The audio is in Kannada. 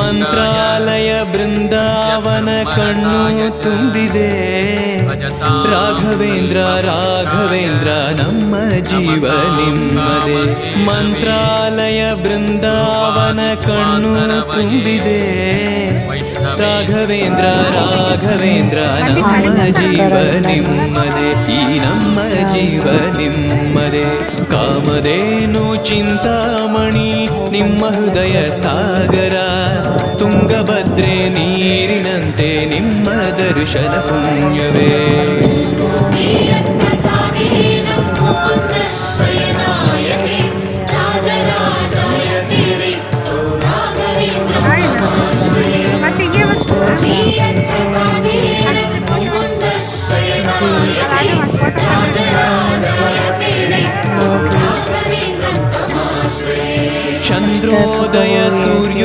ಮಂತ್ರಾಲಯ ಬೃಂದಾವನ ಕಣ್ಣು ತುಂಬಿದೆ. ರಾಘವೇಂದ್ರ ರಾಘವೇಂದ್ರ ನಮ್ಮ ಜೀವ ನಿಮ್ಮದೆ. ಮಂತ್ರಾಲಯ ಬೃಂದಾವನ ಕಣ್ಣು ತುಂಬಿದೆ. ರಾಘವೇಂದ್ರ ರಾಘವೇಂದ್ರ ನಮ್ಮ ಜೀವ ನಿಮ್ಮದೆ. ಈ ನಮ್ಮ ಜೀವ ನಿಮ್ಮದೆ. ಕಾಮಧೇನು ಚಿಂತಾಮಣಿ ನಿಮ್ಮ ಹೃದಯ ಸಾಗರ. ತುಂಗಭದ್ರೆ ನೀರಿನಂತೆ ನಿಮ್ಮ ದರ್ಶನ ಪುಣ್ಯವೇ. ಚಂದ್ರೋದಯ ಸೂರ್ಯ